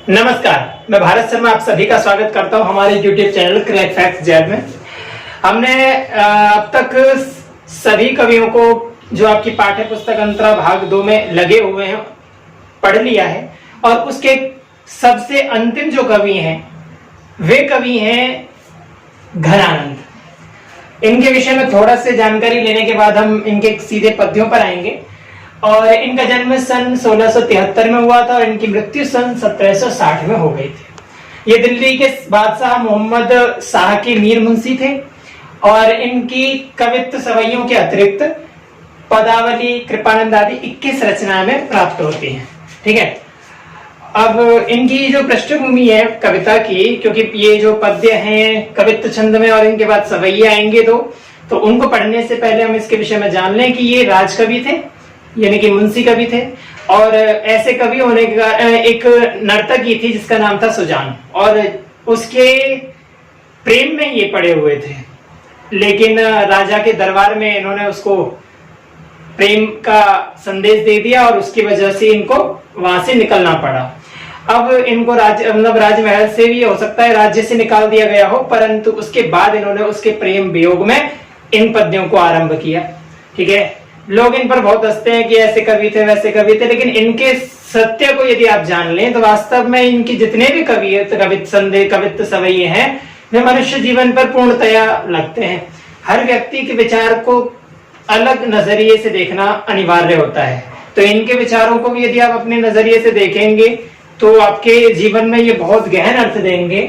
नमस्कार, मैं भारत शर्मा आप सभी का स्वागत करता हूं हमारे YouTube चैनल क्रैक फैक्ट्स जैब में। हमने अब तक सभी कवियों को जो आपकी पाठ्य पुस्तक अंतरा भाग 2 में लगे हुए हैं पढ़ लिया है, और उसके सबसे अंतिम जो कवि हैं वे कवि हैं घनानंद। इनके विषय में थोड़ा से जानकारी लेने के बाद हम इनके सीधे पद्यों पर आएंगे। और इनका जन्म सन 1673 में हुआ था और इनकी मृत्यु सन 1760 में हो गई थी। ये दिल्ली के बादशाह मोहम्मद शाह के मीर मुंशी थे और इनकी कवित्व सवैयों के अतिरिक्त पदावली, कृपानंद आदि 21 रचनाएं में प्राप्त होती हैं। ठीक है, अब इनकी जो पृष्ठभूमि है कविता की, क्योंकि ये जो पद्य हैं कवित्व छंद में और इनके बाद सवैये आएंगे तो उनको पढ़ने से पहले हम इसके विषय में जान लें कि ये राजकवि थे, यानी कि मुंशी कवि थे। और ऐसे कवि होने का एक नर्तकी थी जिसका नाम था सुजान, और उसके प्रेम में ये पड़े हुए थे, लेकिन राजा के दरबार में इन्होंने उसको प्रेम का संदेश दे दिया और उसकी वजह से इनको वहां से निकलना पड़ा। अब इनको राजमहल से भी हो सकता है राज्य से निकाल दिया गया हो, परंतु उसके बाद इन्होंने उसके प्रेम वियोग में इन पद्यों को आरंभ किया। ठीक है, लोग इन पर बहुत हंसते हैं कि ऐसे कवि थे वैसे कवि थे, लेकिन इनके सत्य को यदि आप जान लें तो वास्तव में इनकी जितने भी कवित्व सवैये हैं वे मनुष्य जीवन पर पूर्णतया लगते हैं। हर व्यक्ति के विचार को अलग नजरिए से देखना अनिवार्य होता है, तो इनके विचारों को भी यदि आप अपने नजरिए से देखेंगे तो आपके जीवन में ये बहुत गहन अर्थ देंगे।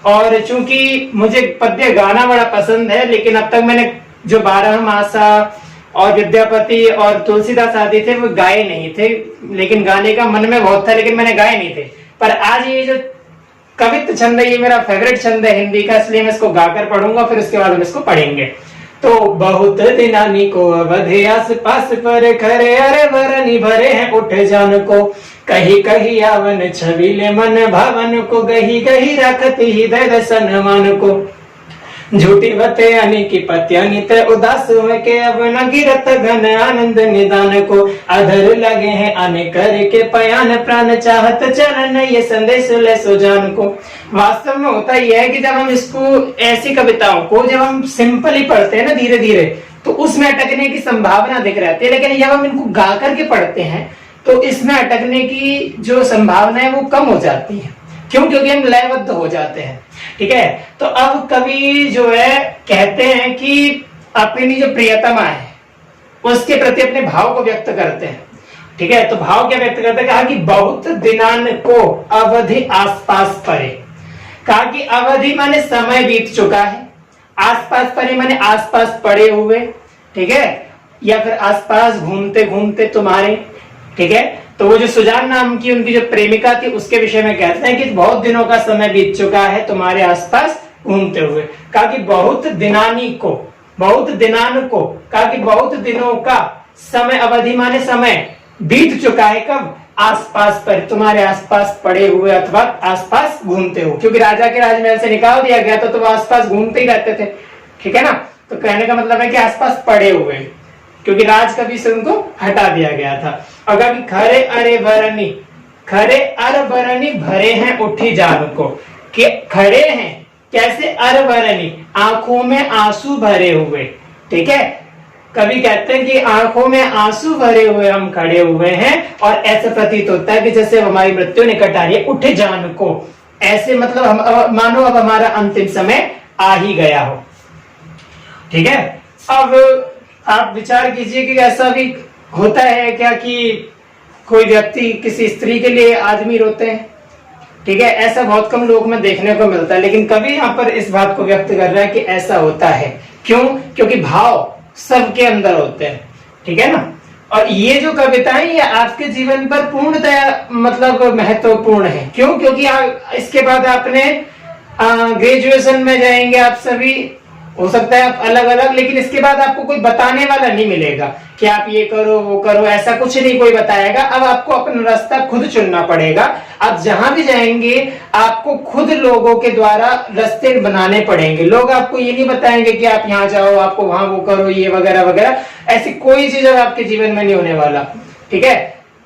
और चूंकि मुझे पद्य गाना बड़ा पसंद है, लेकिन अब तक मैंने जो 12 मासा और विद्यापति और तुलसीदास आदि थे वो गाए नहीं थे, लेकिन गाने का मन में बहुत था, लेकिन मैंने गाए नहीं थे। पर आज ये जो कवित्व छंद है ये मेरा फेवरेट छंद है हिंदी का, इसलिए मैं इसको गाकर पढ़ूंगा, फिर उसके बाद हम इसको पढ़ेंगे। तो बहुत दिनानी को अवधि आस पास पर खरे अरे वरनी भरे हैं उठ जान को, कही कही आवन छबीले मन भावन को, गही गही रखती हृदय दर्शन मान को, झूठी बते यानी की पत्यानित उदास हुए के अब न गिरत घन आनंद निदान को, अधर लगे हैं आने करके पयान प्राण चाहत चरण ये संदेश ले सुजान को। वास्तव में होता यह है कि जब हम इसको ऐसी कविताओं को जब हम सिंपली पढ़ते हैं ना धीरे धीरे, तो उसमें अटकने की संभावना दिख रहती है, लेकिन जब हम इनको गा करके पढ़ते हैं तो इसमें अटकने की जो संभावना है वो कम हो जाती है। क्यों? क्योंकि हम लयबद्ध हो जाते हैं। ठीक है, तो अब कवि जो है कहते हैं कि अपनी जो प्रियतमा है उसके प्रति अपने भाव को व्यक्त करते हैं। ठीक है, तो भाव क्या व्यक्त करते हैं? कहा कि बहुत दिनान को अवधि आसपास परे। कहा कि अवधि माने समय बीत चुका है, आसपास परे माने आसपास पड़े हुए। ठीक है, या फिर आसपास घूमते घूमते तुम्हारे। ठीक है, तो वो जो सुजान नाम की उनकी जो प्रेमिका थी उसके विषय में कहते हैं कि बहुत दिनों का समय बीत चुका है तुम्हारे आसपास घूमते हुए। कहा कि बहुत दिनानी को, बहुत दिनान को, कहा कि बहुत दिनों का समय, अवधि माने समय बीत चुका है, कब? आसपास पर, तुम्हारे आसपास पड़े हुए अथवा आसपास घूमते हो, क्योंकि राजा के राजमहल से निकाल दिया गया तो वो आसपास घूमते ही रहते थे। ठीक है ना, तो कहने का मतलब है कि आसपास पड़े हुए, क्योंकि राज कवि से उनको हटा दिया गया था। अगर खरे अरे बरनी, खरे अर बरनी भरे हैं उठी जान को, कि खड़े हैं कैसे? अर बरनी, आंखों में आंसू भरे हुए। ठीक है, कवि कहते हैं कि आंखों में आंसू भरे हुए हम खड़े हुए हैं, और ऐसा प्रतीत होता है कि जैसे हमारी मृत्यु निकट आ रही है, उठ जान को, ऐसे मतलब हम मानो अब हमारा अंतिम समय आ ही गया हो। ठीक है, अब आप विचार कीजिए कि ऐसा भी होता है क्या कि कोई व्यक्ति किसी स्त्री के लिए आदमी रोते हैं? ठीक है, ऐसा बहुत कम लोग में देखने को मिलता है, लेकिन कभी यहाँ पर इस बात को व्यक्त कर रहा है कि ऐसा होता है। क्यों? क्योंकि भाव सबके अंदर होते हैं। ठीक है ना, और ये जो कविताएं ये आपके जीवन पर पूर्णतया मतलब महत्वपूर्ण है। क्यों? क्योंकि इसके बाद आपने ग्रेजुएशन में जाएंगे आप सभी, हो सकता है आप अलग अलग, लेकिन इसके बाद आपको कोई बताने वाला नहीं मिलेगा कि आप ये करो वो करो, ऐसा कुछ नहीं कोई बताएगा। अब आपको अपना रास्ता खुद चुनना पड़ेगा। आप जहां भी जाएंगे आपको खुद लोगों के द्वारा रास्ते बनाने पड़ेंगे। लोग आपको ये नहीं बताएंगे कि आप यहाँ जाओ, आपको वहां वो करो, ये वगैरह वगैरह, ऐसी कोई चीज अब आपके जीवन में नहीं होने वाला। ठीक है,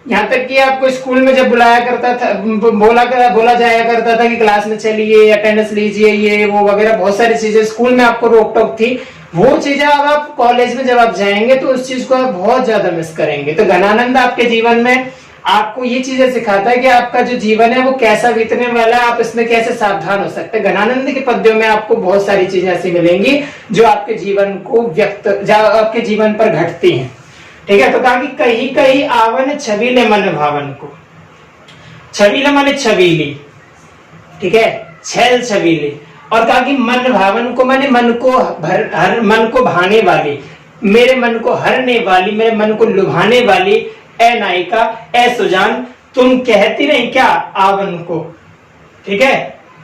यहाँ तक कि आपको स्कूल में जब बुलाया करता था, बोला जाया करता था कि क्लास में चलिए, अटेंडेंस लीजिए, ये वो वगैरह बहुत सारी चीजें स्कूल में आपको रोक टोक थी, वो चीजें अब आप कॉलेज में जब आप जाएंगे तो उस चीज को आप बहुत ज्यादा मिस करेंगे। तो घनानंद आपके जीवन में आपको ये चीजें सिखाता है कि आपका जो जीवन है वो कैसा बीतने वाला है, आप इसमें कैसे सावधान हो सकते हैं। घनानंद के पद्यों में आपको बहुत सारी चीजें ऐसी मिलेंगी जो आपके जीवन को आपके जीवन पर घटती हैं। ठीक है, तो कहा कि कहीं कहीं आवन छबीले मन भावन को, छबीला माने छबीली, ठीक है, छैल छबीली, और कहा कि मन भावन को माने मन को भाने वाली, मेरे मन को हरने वाली, मेरे मन को लुभाने वाली, ए नायिका ए सुजान तुम कहती नहीं क्या आवन को। ठीक है,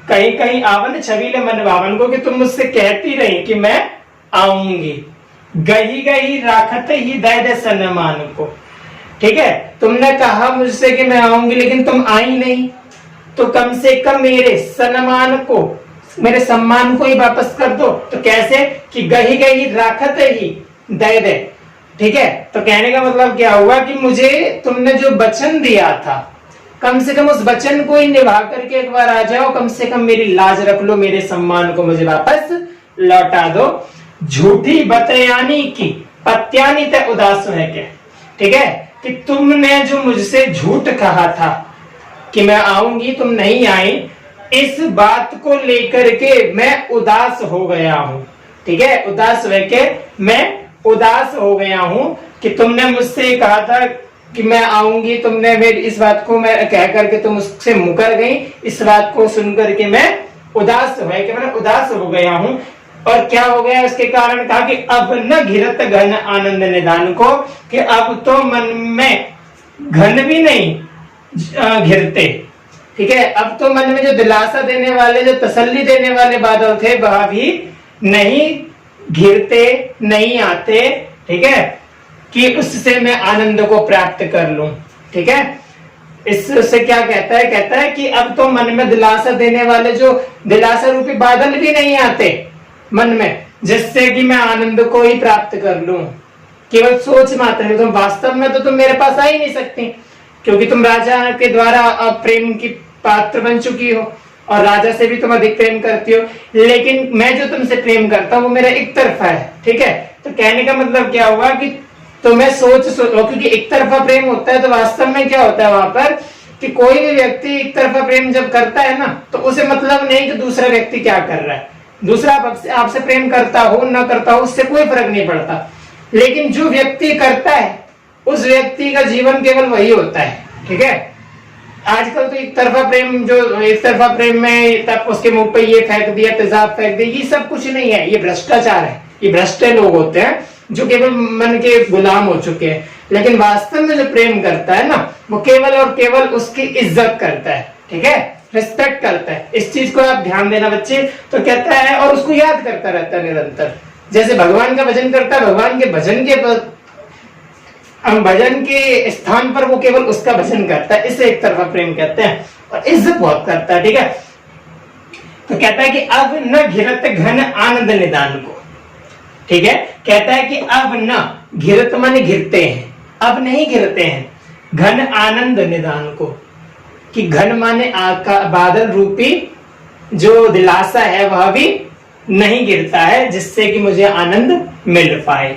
कहीं कहीं आवन छबीले मन भावन को, कि तुम मुझसे कहती रही कि मैं आऊंगी, गही गही राखत ही दे दे सन्मान को। ठीक है, तुमने कहा मुझसे कि मैं आऊंगी लेकिन तुम आई नहीं, तो कम से कम मेरे सम्मान को, मेरे सम्मान को ही वापस कर दो। तो कैसे कि गही गही राखत ही दे दे। ठीक है, तो कहने का मतलब क्या हुआ कि मुझे तुमने जो वचन दिया था, कम से कम उस वचन को ही निभा करके एक बार आ जाओ, कम से कम मेरी लाज रख लो, मेरे सम्मान को मुझे वापस लौटा दो। झूठी बतयानी की पत्यानी तय उदास है क्या। ठीक है, कि तुमने जो मुझसे झूठ कहा था कि मैं आऊंगी, तुम नहीं आई, इस बात को लेकर के मैं उदास हो गया हूं। ठीक है, उदास होके मैं उदास हो गया हूं कि तुमने मुझसे कहा था कि मैं आऊंगी, तुमने मेरी इस बात को मैं कह करके तुम उससे मुकर गई, इस बात को सुनकर के मैं उदास हो गया हूं। और क्या हो गया इसके कारण, कहा कि अब न घिरत घन आनंद निदान को, कि अब तो मन में घन भी नहीं घिरते। ठीक है, अब तो मन में जो दिलासा देने वाले, जो तसल्ली देने वाले बादल थे वह भी नहीं घिरते, नहीं आते। ठीक है, कि उससे मैं आनंद को प्राप्त कर लूं। ठीक है, इससे क्या कहता है कि अब तो मन में दिलासा देने वाले जो दिलासा रूपी बादल भी नहीं आते मन में, जिससे कि मैं आनंद को ही प्राप्त कर लूं। केवल सोच मात्र है, तुम वास्तव में तो तुम मेरे पास आ ही नहीं सकती, क्योंकि तुम राजा के द्वारा प्रेम की पात्र बन चुकी हो और राजा से भी तुम अधिक प्रेम करती हो, लेकिन मैं जो तुमसे प्रेम करता हूं वो मेरा एक तरफा है। ठीक है, तो कहने का मतलब क्या हुआ कि तुम्हें सोच क्योंकि एक तरफा प्रेम होता है, तो वास्तव में क्या होता है वहां पर कि कोई भी व्यक्ति एक तरफा प्रेम जब करता है ना, तो उसे मतलब नहीं कि दूसरा व्यक्ति क्या कर रहा है, दूसरा आपसे प्रेम करता हो ना करता हो उससे कोई फर्क नहीं पड़ता, लेकिन जो व्यक्ति करता है उस व्यक्ति का जीवन केवल वही होता है। ठीक है, आजकल तो एक तरफा प्रेम में तब उसके मुंह पे ये फेंक दिया, तेजाब फेंक दिया, ये सब कुछ नहीं है, ये भ्रष्टाचार है। ये भ्रष्ट लोग होते हैं जो केवल मन के गुलाम हो चुके हैं, लेकिन वास्तव में जो प्रेम करता है ना, वो केवल और केवल उसकी इज्जत करता है। ठीक है, रिस्पेक्ट करता है। इस चीज को आप ध्यान देना बच्चे। तो कहता है और उसको याद करता रहता है निरंतर, जैसे भगवान का भजन करता है, भगवान के भजन के स्थान पर वो केवल उसका भजन करता है, इसे एक तरफा प्रेम कहते हैं, और इज्जत बहुत करता है। ठीक है, तो कहता है कि अब न घिरत घन आनंद निदान को। ठीक है, कहता है कि अब न घिरत माने घिरते हैं, अब नहीं घिरते हैं, घन आनंद निदान को, कि घन माने बादल रूपी जो दिलासा है वह भी नहीं गिरता है, जिससे कि मुझे आनंद मिल पाए।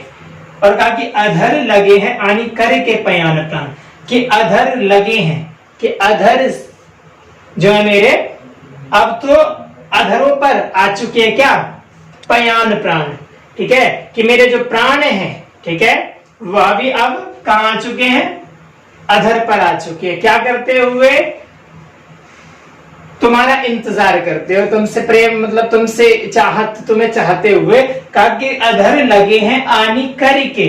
और कहा कि अधर लगे हैं आनी करे के पयान प्राण, कि अधर लगे हैं, कि अधर जो है मेरे अब तो अधरों पर आ चुके हैं क्या, पयान प्राण। ठीक है, कि मेरे जो प्राण हैं, ठीक है, वह भी अब कहां आ चुके हैं, अधर पर आ चुके हैं। क्या करते हुए, तुम्हारा इंतजार करते हो, तुमसे प्रेम मतलब तुमसे चाहत, तुम्हें चाहते हुए। कहा कि अधर लगे हैं आनी करके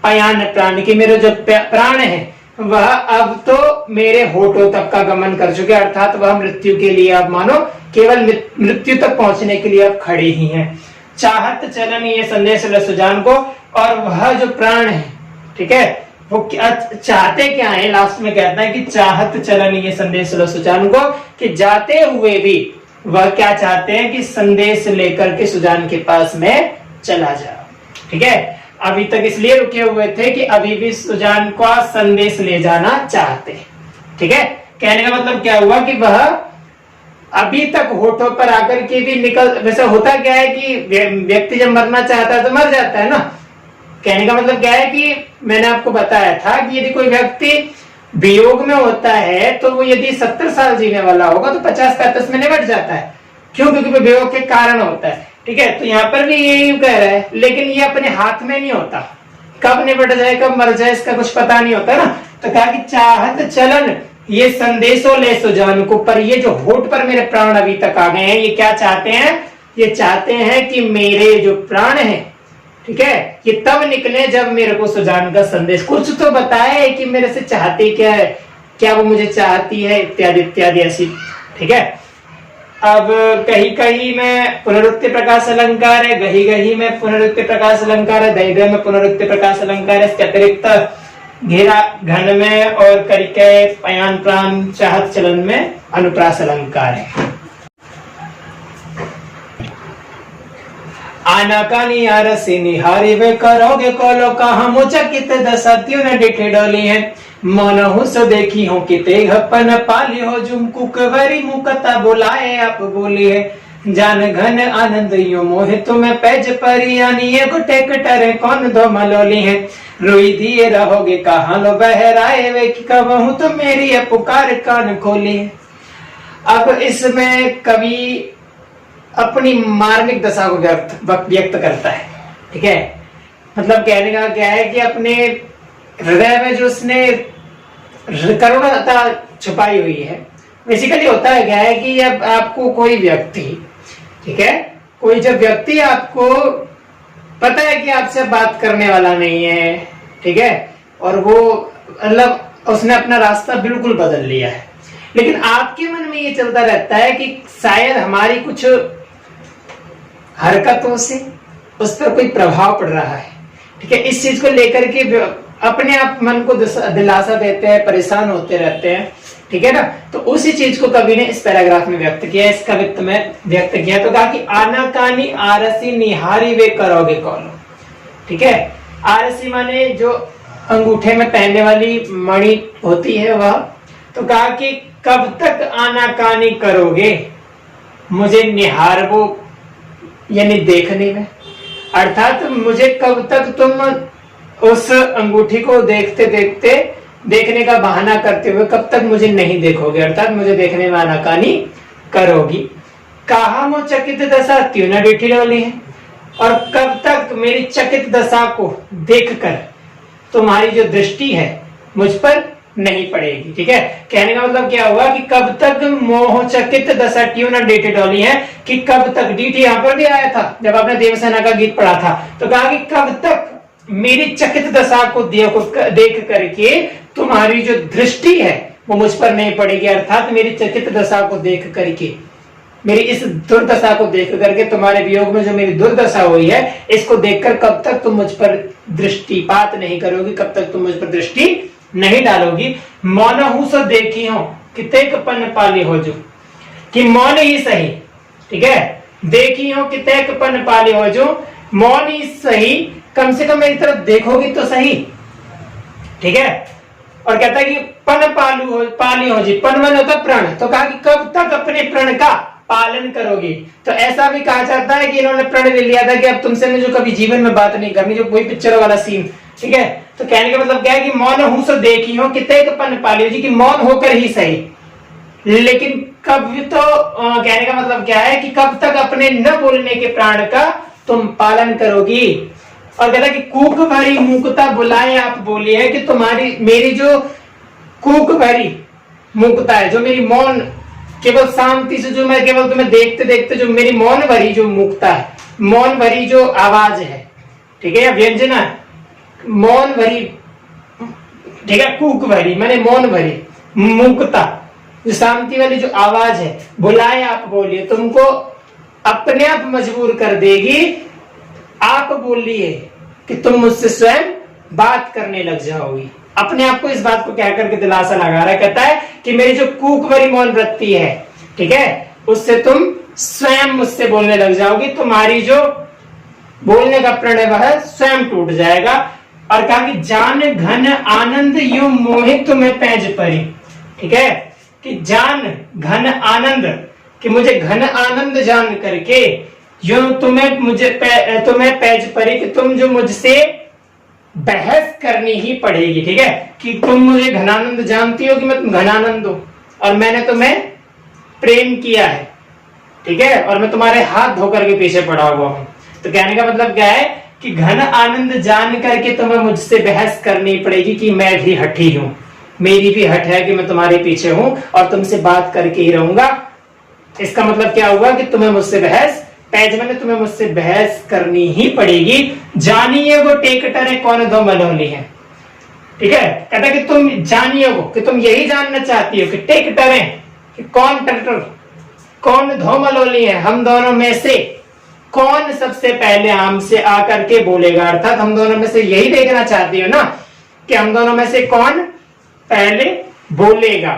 पयान प्राण, की मेरे जो प्राण है वह अब तो मेरे होठों तक का गमन कर चुके, अर्थात वह मृत्यु के लिए अब मानो केवल मृत्यु तक पहुंचने के लिए अब खड़े ही हैं। चाहत चलन ये संदेश सुजान को, और वह जो प्राण है, ठीक है, वो क्या चाहते क्या है, लास्ट में कहता है कि चाहत चलन ये संदेश लो सुजान को, कि जाते हुए भी वह क्या चाहते हैं कि संदेश लेकर के सुजान के पास में चला जाओ। ठीक है, अभी तक इसलिए रुके हुए थे कि अभी भी सुजान का संदेश ले जाना चाहते। ठीक है, कहने का मतलब क्या हुआ कि वह अभी तक होठों पर आकर के भी निकल, वैसे होता क्या है कि व्यक्ति जब मरना चाहता है तो मर जाता है ना। कहने का मतलब क्या है कि मैंने आपको बताया था कि यदि कोई व्यक्ति वियोग में होता है तो वो यदि 70 साल जीने वाला होगा तो 50-35 में निपट जाता है। क्यों? क्योंकि वो वियोग के कारण होता है। ठीक है, तो यहाँ पर भी यही कह रहा है, लेकिन ये अपने हाथ में नहीं होता, कब निपट जाए कब मर जाए इसका कुछ पता नहीं होता ना। तो कहा कि चाहत चलन ये संदेशो ले सुजान को, पर ये जो होठ पर मेरे प्राण अभी तक आ गए हैं, ये क्या चाहते हैं? ये चाहते हैं कि मेरे जो प्राण हैं, ठीक है, ये तब निकले जब मेरे को सुजान का संदेश कुछ तो बताए कि मेरे से चाहती क्या है, क्या वो मुझे चाहती है, इत्यादि इत्यादि ऐसी। ठीक है, अब कहीं कहीं में पुनरुक्ति प्रकाश अलंकार है, गही गही में पुनरुक्ति प्रकाश अलंकार है, दही में पुनरुक्ति प्रकाश अलंकार है। इसके अतिरिक्त घेरा घन में और करिके पयान प्राण चाहत चलन में अनुप्रास अलंकार है। आनाकानी आरसी निहारी वे करोगे कोलो कहा मुचकित दशत्यु ने डिठे डोली है। मनहु सो देखी हो कि तेघपन पाली हो जुम कुकवरी मुकता बुलाए आप बोली है। जान घन आनंद यो मोहे तुम्हें पैज परियानी ये गुटे कटरे कौन दो मलोली है। रोई दिए रहोगे कहा लो बहराए वे कि कहूं तो मेरी ये पुकार कान खोली है। अब इसमें कवि अपनी मार्मिक दशा को व्यक्त करता है। ठीक है, मतलब कहने का क्या है कि अपने हृदय में जो उसने करुणता छुपाई हुई है। बेसिकली होता है क्या है कि अब आपको कोई व्यक्ति, ठीक है, कोई जब व्यक्ति आपको पता है कि आपसे बात करने वाला नहीं है, ठीक है, और वो मतलब उसने अपना रास्ता बिल्कुल बदल लिया है, लेकिन आपके मन में ये चलता रहता है कि शायद हमारी कुछ हरकतों से उस पर कोई प्रभाव पड़ रहा है। ठीक है, इस चीज को लेकर के अपने आप मन को दिलासा देते हैं, परेशान होते रहते हैं। ठीक है ना, तो उसी चीज को कवि ने इस पैराग्राफ में व्यक्त किया, इस कवित्व में व्यक्त किया। तो कहा कि आनाकानी आरसी निहारी वे करोगे कौलो। ठीक है, आरसी माने जो अंगूठे में पहनने वाली मणि होती है वह। तो कहा कि कब तक आनाकानी करोगे मुझे निहारवो, यानी देखने में, अर्थात मुझे कब तक तुम उस अंगूठी को देखते देखते देखने का बहाना करते हुए कब तक मुझे नहीं देखोगे, अर्थात मुझे देखने में आनाकानी करोगी। कहा मो चकित दशा क्यों न डिठी डोली है, और कब तक मेरी चकित दशा को देखकर तुम्हारी जो दृष्टि है मुझ पर नहीं पड़ेगी। ठीक है, कहने का मतलब क्या हुआ कि कब तक मोह चकित दशा क्यों न डिठी डोली है, कि कब तक, डीठी यहाँ पर भी आया था जब आपने देवसेना का गीत पढ़ा था। तो कहा कि कब तक मेरी चकित दशा को देख करके तुम्हारी जो दृष्टि है वो मुझ पर नहीं पड़ेगी, अर्थात मेरी चकित दशा को देख करके, मेरी इस दुर्दशा को देख करके, तुम्हारे वियोग में जो मेरी दुर्दशा हुई है इसको देखकर कब तक तुम मुझ पर दृष्टिपात नहीं करोगी, कब तक तुम मुझ पर दृष्टि नहीं डालोगी। मौन हूं सो देखी हो कि तेक पन पाली हो जो, कि मौन ही सही, ठीक है, देखी हो कि तेक पन पाली हो जो, मौन ही सही, कम से कम मेरी तरफ देखोगी तो सही। ठीक है, और कहता है कि पन पाली हो जी, पन मन होता प्रण। तो कहा कि कब तक अपने प्रण का पालन करोगी। तो ऐसा भी कहा जाता है कि इन्होंने प्रण ले लिया था कि अब तुमसे मुझे कभी जीवन में बात नहीं करनी, जो कोई पिक्चर वाला सीन। ठीक है, तो कहने का मतलब क्या है कि मौन हूं सो देखी हो कि तेक पन पाली हो जी, कि मौन होकर ही सही, लेकिन कब तो कहने का मतलब क्या है कि कब तक अपने न बोलने के प्राण का तुम पालन करोगी। और कहता कि कूक भरी मुकता बुलाए आप बोली है, कि तुम्हारी मेरी जो कूक भरी मुकता है, जो मेरी मौन केवल शांति से, जो मैं केवल तुम्हें देखते देखते जो मेरी मौन भरी जो मुकता है, मौन भरी जो आवाज है, ठीक है, या व्यंजना, मौन भरी, ठीक है, कूक भरी माने मौन भरी, मुकता जो शांति वाली जो आवाज है, बुलाए आप बोलिए, तुमको अपने आप मजबूर कर देगी। आप बोलिए कि तुम मुझसे स्वयं बात करने लग जाओगी। अपने आप को इस बात को कह करके दिलासा लगा रहा है, कहता है कि मेरी जो कूक भरी मौन वृत्ति है, ठीक है, उससे तुम स्वयं मुझसे बोलने लग जाओगी। तुम्हारी जो बोलने का प्रणय वह स्वयं टूट जाएगा। और कहा कि जान घन आनंद यूं मोहित में पैज परी। ठीक है, कि जान घन आनंद, कि मुझे घन आनंद जान करके यूं तुम्हें पैज परी, कि तुम जो मुझसे बहस करनी ही पड़ेगी। ठीक है, कि तुम मुझे घनानंद जानती हो कि मैं तुम घनानंद हो, और मैंने तुम्हें प्रेम किया है। ठीक है, और मैं तुम्हारे हाथ धोकर के पीछे पड़ा हुआ हूं। तो कहने का मतलब क्या है कि घन आनंद जान करके तुम्हें मुझसे बहस करनी पड़ेगी कि मैं भी हठी हूं, मेरी भी हट है कि मैं तुम्हारे पीछे हूं और तुमसे बात करके ही रहूंगा। इसका मतलब क्या हुआ कि तुम्हें मुझसे बहस, पैज मैंने तुम्हें मुझसे बहस करनी ही पड़ेगी। जानिए वो टेकटर है कौन दो मनोली है। ठीक है, कहता कि तुम जानिए वो, कि तुम यही जानना चाहती हो कि टेकटर है, कि कौन टटर, कौन धो मलोली है, हम दोनों में से कौन सबसे पहले हमसे आकर के बोलेगा। अर्थात हम दोनों में से यही देखना चाहती हो ना कि हम दोनों में से कौन पहले बोलेगा।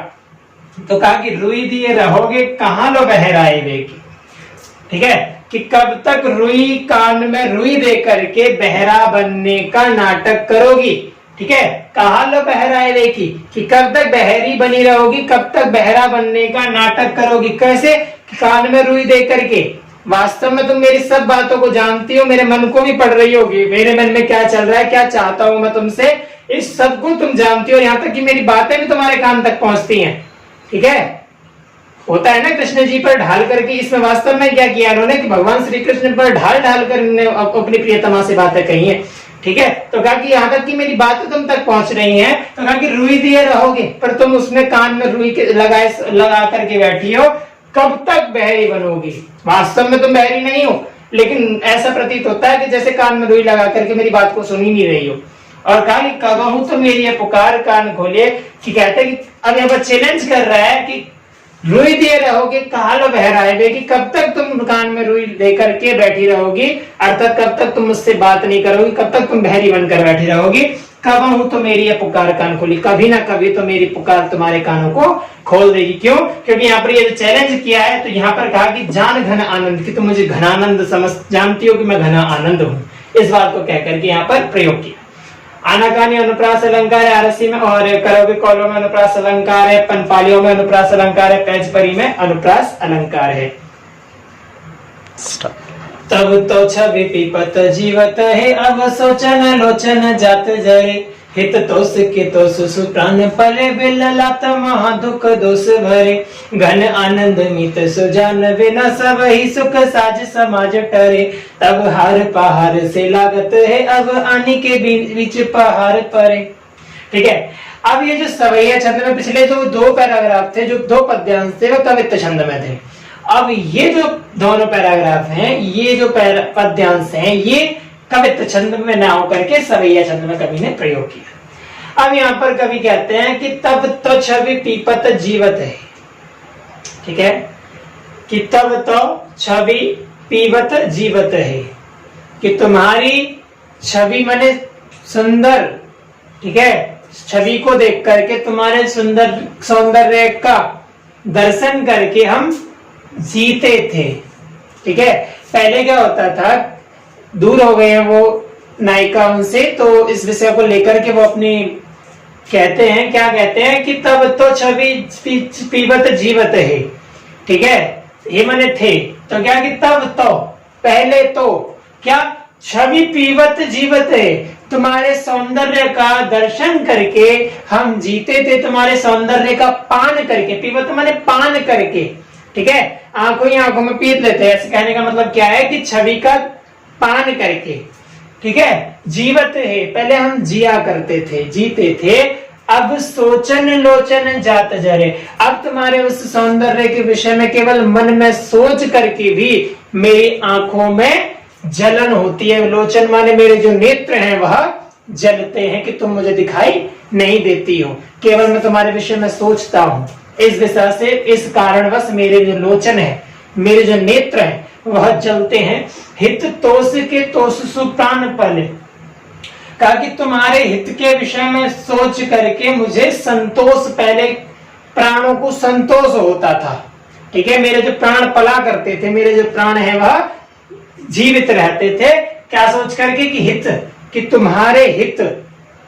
तो कहा कि रुई दिए रहोगे कहां लो बहराए बेगी। ठीक है, कि कब तक रुई कान में रुई दे करके बहरा बनने का नाटक करोगी। ठीक है, कहां लो बहराए देखी, कि कब तक बहरी बनी रहोगी, कब तक बहरा बनने का नाटक करोगी। कैसे, कान में रुई दे करके। वास्तव में तुम मेरी सब बातों को जानती हो, मेरे मन को भी पढ़ रही होगी, मेरे मन में क्या चल रहा है, क्या चाहता हूं मैं तुमसे, इस सब को तुम जानती हो। यहाँ तक कि मेरी बातें भी तुम्हारे कान तक पहुंचती हैं। ठीक है, होता है ना कृष्ण जी पर ढाल करके। इसमें वास्तव में क्या किया उन्होंने कि भगवान श्री कृष्ण पर ढाल ढाल कर अपनी प्रियतमा से बातें कही है। ठीक है, तो कहा कि यहाँ तक कि मेरी बातें तुम तक पहुंच रही हैं, तो कहा कि रुई दिए रहोगे, पर तुम उसमें कान में रुई के लगा करके बैठी हो, कब तक बहरी बनोगी। वास्तव में तुम बहरी नहीं हो, लेकिन ऐसा प्रतीत होता है कि जैसे कान में रुई लगा करके मेरी बात को सुन ही नहीं रही हो। और कहा कि कबहू तो मेरी ये पुकार कान खोलिए, कि कहते कि अब यहाँ पर चैलेंज कर रहा है कि रुई दिए रहोगे कहा लो बहराए बे, कि कब तक तुम कान में रुई लेकर के बैठी रहोगी, अर्थात कब तक तुम मुझसे बात नहीं करोगी, कब तक तुम बहरी बनकर बैठी रहोगी। कबहू तो मेरी ये पुकार कान खोली, कभी ना कभी तो मेरी पुकार तुम्हारे कानों को खोल देगी। क्यों, क्योंकि यहाँ पर ये चैलेंज किया है, तो यहाँ पर कहा कि जान घन आनंद, कि तुम मुझे घनानंद समझ जानती हो कि मैं घना आनंद हूं। इस बात को कहकर के यहाँ पर प्रयोग किया। आनाकानी अनुप्रास अलंकार है आरसी में, और करोगे कौलों में अनुप्रास अलंकार है, पनपालियों में अनुप्रास अलंकार है, पैजपरी में अनुप्रास अलंकार है। तब तो छवि पीपत जीवत है, अब सोचन लोचन जात जरे, हित तोष के तोष सुप्राण पले बिललात महा दुख दोष भरे, घन आनंद मित सुजान बिना सब ही सुख साज समाज टरे, तब हार पहाड़ से लागत है, अब आने के बीच पहाड़ परे। ठीक है, अब ये जो सवैया छंद में पिछले जो दो पैराग्राफ थे, जो दो पद्यांश थे, वो कवित्त छंद में थे। अब ये जो दोनों पैराग्राफ हैं, ये जो पद्यांश हैं, ये कवित्त छंद में ना होकर के सवैया छंद में कवि ने प्रयोग किया। अब यहाँ पर कवि कहते हैं कि तब तो छवि पीपत जीवत है। ठीक है, कि तब तो छवि पीवत जीवत है, कि तुम्हारी छवि माने सुंदर। ठीक है, छवि को देख करके तुम्हारे सुंदर सौंदर्य का दर्शन करके हम जीते थे। ठीक है, पहले क्या होता था, दूर हो गए हैं वो नायिका उनसे, तो इस विषय को लेकर के वो अपनी कहते हैं, क्या कहते हैं कि तब तो छवि पीवत जीवत है। ठीक है, ये माने थे, तो क्या कि तब तो पहले तो क्या छवि पीवत जीवत है, तुम्हारे सौंदर्य का दर्शन करके हम जीते थे, तुम्हारे सौंदर्य का पान करके, पीवत माने पान करके। ठीक है, आंखों ही आंखों में पीत लेते हैं, ऐसे कहने का मतलब क्या है कि छवि का पान करके। ठीक है, जीवत है, पहले हम जिया करते थे, जीते थे, अब सोचन लोचन जात जरे, अब तुम्हारे उस सौंदर्य के विषय में केवल मन में सोच करके भी मेरी आंखों में जलन होती है। लोचन माने मेरे जो नेत्र हैं वह जलते हैं कि तुम मुझे दिखाई नहीं देती हो, केवल मैं तुम्हारे विषय में सोचता हूं। इस विषय से, इस कारणवश मेरे जो लोचन है, मेरे जो नेत्र हैं वह जलते हैं। हित तोष के तोष सुप्राण पले, कहा कि तुम्हारे हित के विषय में सोच करके मुझे संतोष, पहले प्राणों को संतोष होता था। ठीक है, मेरे जो प्राण पला करते थे, मेरे जो प्राण है वह जीवित रहते थे, क्या सोच करके कि हित, कि तुम्हारे हित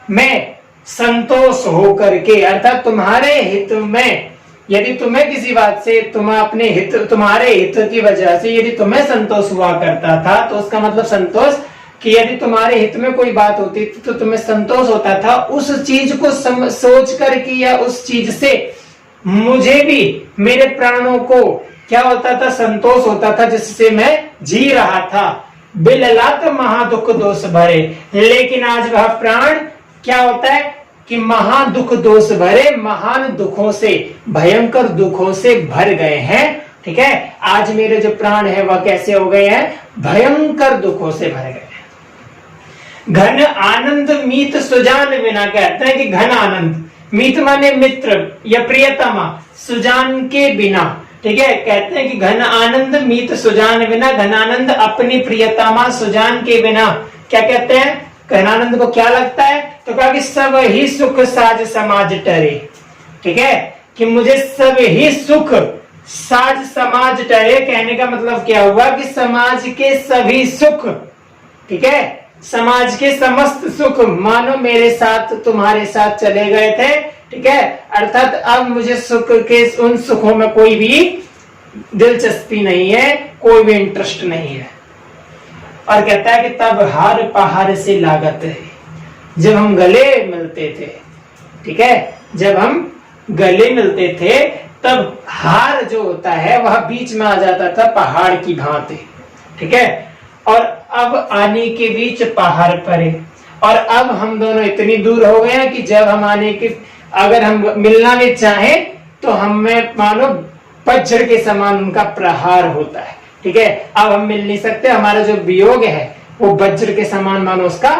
में संतोष हो करके, अर्थात तुम्हारे हित में यदि तुम्हें किसी बात से अपने हित, तुम्हारे हित की वजह से यदि तुम्हें संतोष हुआ करता था, तो उसका मतलब संतोष कि यदि तुम्हारे हित में कोई बात होती थी तो तुम्हें संतोष होता था, उस चीज को सोच करके या उस चीज से मुझे भी, मेरे प्राणों को क्या होता था, संतोष होता था, जिससे मैं जी रहा था। बिललात महादुख दोष भरे, लेकिन आज वह प्राण क्या होता है कि महादुख दोष भरे, महान दुखों से, भयंकर दुखों से भर गए हैं। ठीक है, आज मेरे जो प्राण है वह कैसे हो गए हैं, भयंकर दुखों से भर गए हैं। घन आनंद मीत सुजान बिना, कहते हैं कि घन आनंद, मीत माने मित्र या प्रियतमा, सुजान के बिना। ठीक है, कहते हैं कि घन आनंद मीत सुजान बिना, घन आनंद अपनी प्रियतमा सुजान के बिना। क्या कहते हैं, घन आनंद को क्या लगता है, तो कहा कि सब ही सुख साज समाज टरे। ठीक है, कि मुझे सब ही सुख साज समाज टरे, कहने का मतलब क्या हुआ कि समाज के सभी सुख, ठीक है, समाज के समस्त सुख मानो मेरे साथ, तुम्हारे साथ चले गए थे। ठीक है, अर्थात अब मुझे सुख के उन सुखों में कोई भी दिलचस्पी नहीं है, कोई भी इंटरेस्ट नहीं है। और कहता है कि तब हार पहाड़ से लागत है, जब हम गले मिलते थे। ठीक है, जब हम गले मिलते थे तब हार जो होता है वह बीच में आ जाता था पहाड़ की भांति। ठीक है, और अब आने के बीच पहाड़ परे, और अब हम दोनों इतनी दूर हो गए हैं कि जब हम आने के, अगर हम मिलना भी चाहें तो हमें मानो वज्र के समान उनका प्रहार होता है। ठीक है, अब हम मिल नहीं सकते, हमारा जो वियोग है वो वज्र के समान मानो उसका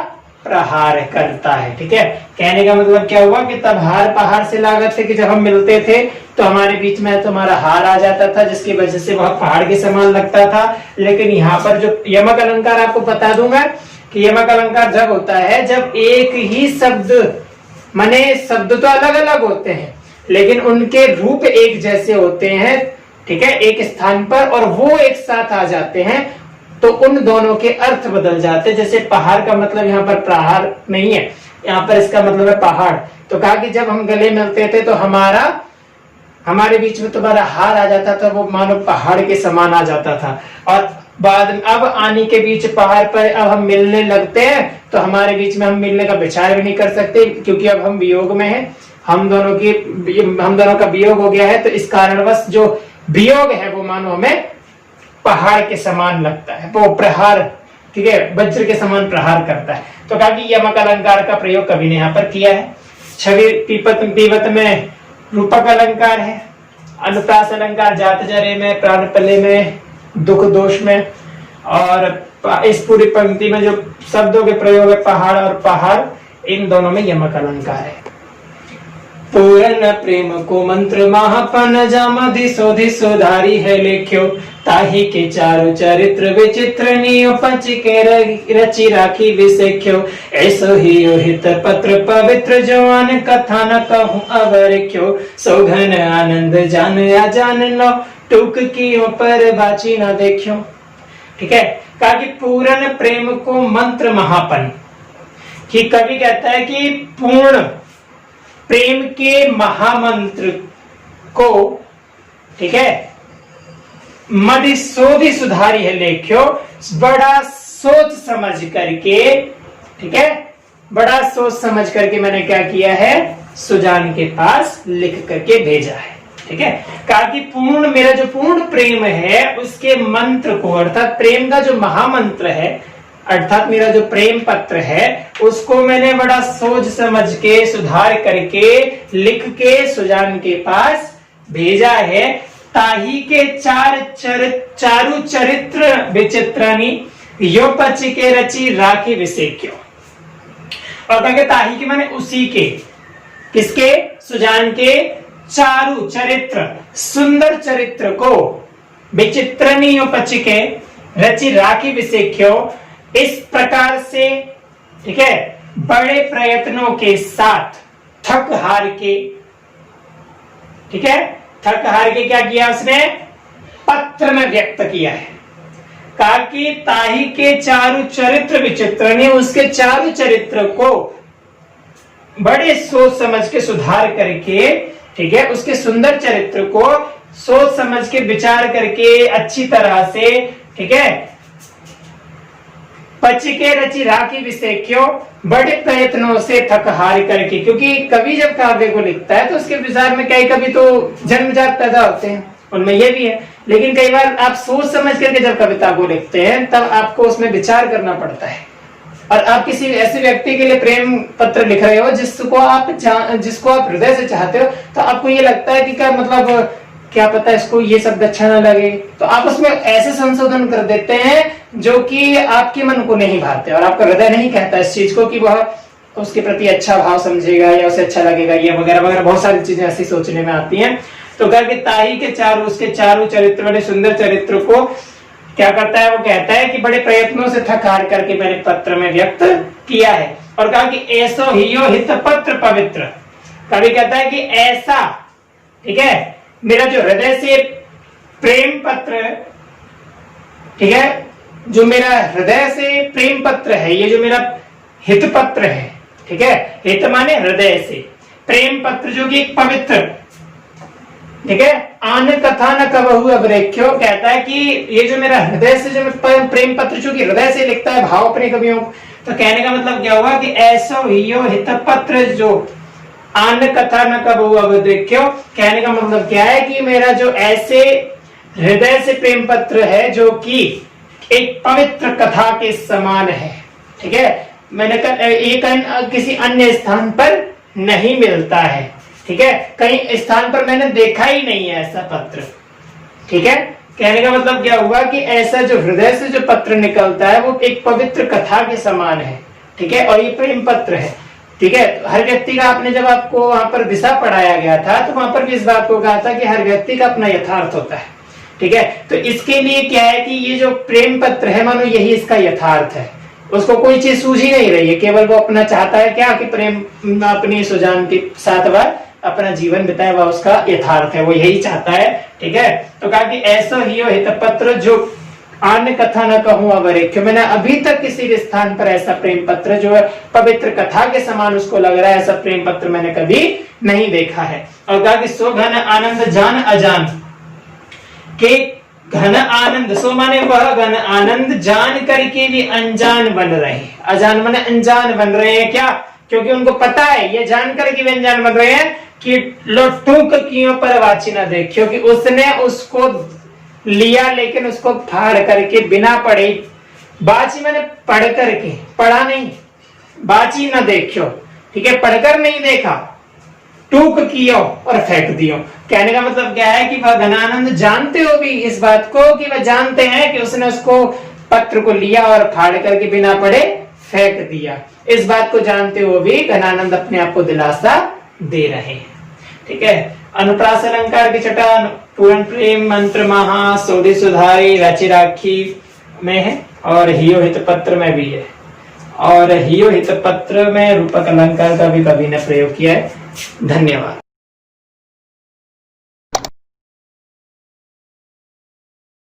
प्रहार करता है। ठीक है, कहने का मतलब क्या हुआ कि तब हार पहाड़ से लागत थे, कि जब हम मिलते थे तो हमारे बीच में तुम्हारा हार आ जाता था, जिसकी वजह से वह पहाड़ के समान लगता था। लेकिन यहाँ पर जो यमक अलंकार आपको बता दूंगा कि यमक अलंकार जब होता है जब एक ही शब्द, माने शब्द तो अलग अलग होते हैं लेकिन उनके रूप एक जैसे होते हैं। ठीक है, एक स्थान पर, और वो एक साथ आ जाते हैं तो उन दोनों के अर्थ बदल जाते हैं। जैसे पहाड़ का मतलब यहाँ पर प्रहार नहीं है, यहाँ पर इसका मतलब है पहाड़। तो कहा कि जब हम गले मिलते थे तो हमारे बीच में तुम्हारा हार आ जाता था, वो मानो पहाड़ के समान आ जाता था। और बाद में अब आने के बीच पहाड़ पर अब हम मिलने लगते हैं तो हमारे बीच में हम मिलने का विचार भी नहीं कर सकते, क्योंकि अब हम वियोग में हैं, हम दोनों का वियोग हो गया है। तो इस कारणवश जो वियोग है वो मानो हमें पहाड़ के समान लगता है, वो प्रहार, ठीक है, वज्र के समान प्रहार करता है। तो कहा कि यमक अलंकार का प्रयोग कवि ने यहाँ पर किया है। छवि पीवत में रूपक अलंकार है, अनुप्रास अलंकार जात जरे में, प्राण पले में, दुख दोष में, और इस पूरी पंक्ति में जो शब्दों के प्रयोग है पहाड़ और पहाड़, इन दोनों में यमक अलंकार है। पूर्ण प्रेम को मंत्र महापन जामधि सोधि सुधारी है लेख्यो, ताही के चारु चरित्र विचित्र नियो पंच के रचि राखी विसेख्यो, ऐसो ही हित पत्र पवित्र जवान कथा न कहूं अवरिख्यो, सौघन आनंद जान या जान लो, टूक की पर बाची न देखियो। ठीक है, कहा कि पूर्ण प्रेम को मंत्र महापन, कि कवि कहता है कि पूर्ण प्रेम के महामंत्र को, ठीक है, मधि सोधि सुधारी है लेख्यो, बड़ा सोच समझ करके, ठीक है, बड़ा सोच समझ करके मैंने क्या किया है, सुजान के पास लिख करके भेजा है। ठीक है, कहा कि पूर्ण, मेरा जो पूर्ण प्रेम है उसके मंत्र को, अर्थात प्रेम का जो महामंत्र है, अर्थात मेरा जो प्रेम पत्र है उसको मैंने बड़ा सोच समझ के, सुधार करके, लिख के सुजान के पास भेजा है। ताही के चारु चरित्र विचित्रनी यो पच के रचि राखी विसेक्यो। और कहेंगे ताही के माने उसी के, किसके, सुजान के चारु चरित्र, सुंदर चरित्र को, विचित्रनी यो पच के रचि राखी विसेक्यो, इस प्रकार से, ठीक है, बड़े प्रयत्नों के साथ थक हार के, ठीक है, थक हार के क्या किया उसने, पत्र में व्यक्त किया है। कहा कि ताही के चारु चरित्र विचित्र ने उसके चारु चरित्र को बड़े सोच समझ के सुधार करके, ठीक है, उसके सुंदर चरित्र को सोच समझ के विचार करके अच्छी तरह से, ठीक है, पचिके रचि राखी विषय क्यों बड़े प्रयत्नों से थक हार करके। क्योंकि कवि जब काव्य को लिखता है तो उसके विचार में कई कवि तो जन्मजात पैदा होते हैं, उनमें ये भी है, लेकिन कई बार आप सोच समझ करके जब कविता को लिखते हैं तब आपको उसमें विचार करना पड़ता है। और आप किसी ऐसे व्यक्ति के लिए प्रेम पत्र लिख रहे हो जिसको आप हृदय से चाहते हो, तो आपको ये लगता है कि क्या मतलब क्या पता इसको ये शब्द अच्छा ना लगे, तो आप उसमें ऐसे संशोधन कर देते हैं जो कि आपके मन को नहीं भाते और आपका हृदय नहीं कहता इस चीज को कि वह उसके प्रति अच्छा भाव समझेगा या उसे अच्छा लगेगा, ये वगैरह वगैरह बहुत सारी चीजें ऐसी सोचने में आती हैं। तो करके ताही के उसके चारों चरित्र, बड़े सुंदर चरित्र को क्या करता है, वो कहता है कि बड़े प्रयत्नों से थक हार करके मैंने पत्र में व्यक्त किया है। और कहा कि ऐसो हियो हित पत्र पवित्र, कवि कहता है कि ऐसा, ठीक है, मेरा जो हृदय से प्रेम पत्र, ठीक है, जो मेरा हृदय से प्रेम पत्र है, ये जो मेरा हित पत्र है, ठीक है, हित माने हृदय से, प्रेम पत्र जो कि एक पवित्र, ठीक है, आन कथा न कबहु अवरेख्यो, कहता है कि ये जो मेरा हृदय से जो प्रेम पत्र जो कि हृदय से लिखता है भाव अपने कवियों, तो कहने का मतलब क्या हुआ कि ऐसो हियो हित पत्र जो आन कथा न कबहु अवरेख्यो, कहने का मतलब क्या है कि मेरा जो ऐसे हृदय से प्रेम पत्र है जो कि एक पवित्र कथा के समान है, ठीक है, मैंने एक किसी अन्य स्थान पर नहीं मिलता है, ठीक है, कहीं स्थान पर मैंने देखा ही नहीं है ऐसा पत्र, ठीक है। कहने का मतलब क्या हुआ कि ऐसा जो हृदय से जो पत्र निकलता है वो एक पवित्र कथा के समान है, ठीक है, और ये प्रेम पत्र है, ठीक है। हर व्यक्ति का, आपने जब आपको वहां पर दिशा पढ़ाया गया था तो वहां पर भी इस बात को कहा था कि हर व्यक्ति का अपना यथार्थ होता है, ठीक है। तो इसके लिए क्या है कि ये जो प्रेम पत्र है मानो यही इसका यथार्थ है, उसको कोई चीज सूझ ही नहीं रही है, केवल वो अपना चाहता है क्या कि प्रेम अपनी सुजान के साथ वह अपना जीवन बिताए, वह उसका यथार्थ है, वो यही चाहता है, ठीक है। तो कहा कि ऐसा ही हित पत्र जो अन्य कथा न कहूं अवरेख्य, मैंने अभी तक किसी भी स्थान पर ऐसा प्रेम पत्र जो है पवित्र कथा के समान उसको लग रहा है, ऐसा प्रेम पत्र मैंने कभी नहीं देखा है। और कहा कि सो घन आनंद जान अजान के, घन आनंद, सो माने वह घन आनंद जान करके भी अनजान बन रहे हैं, अजान माने अनजान बन रहे हैं, क्या, क्योंकि उनको पता है, ये जान करके भी अनजान बन रहे हैं कि लोटूक कियों पर वाची न देख, क्योंकि उसने उसको लिया लेकिन उसको फाड़ करके बिना पढ़े, बाची मैंने पढ़ करके, पढ़ा नहीं, बाची न देखियो, ठीक है, पढ़कर नहीं देखा, टूक कियो और फेंक दियो। कहने का मतलब क्या है कि वह घनानंद जानते हो भी इस बात को कि वह जानते हैं कि उसने उसको पत्र को लिया और फाड़ करके बिना पढ़े फेंक दिया, इस बात को जानते हुए भी घनानंद अपने आप को दिलासा दे रहे हैं, ठीक है। अनुप्रास अलंकार की छटा पूर्ण प्रेम मंत्र महा सोधि सुधारी रचि राखी में है और हियो हित पत्र में भी है, और हियो हित पत्र में रूपक अलंकार का भी कवि ने प्रयोग किया है। धन्यवाद।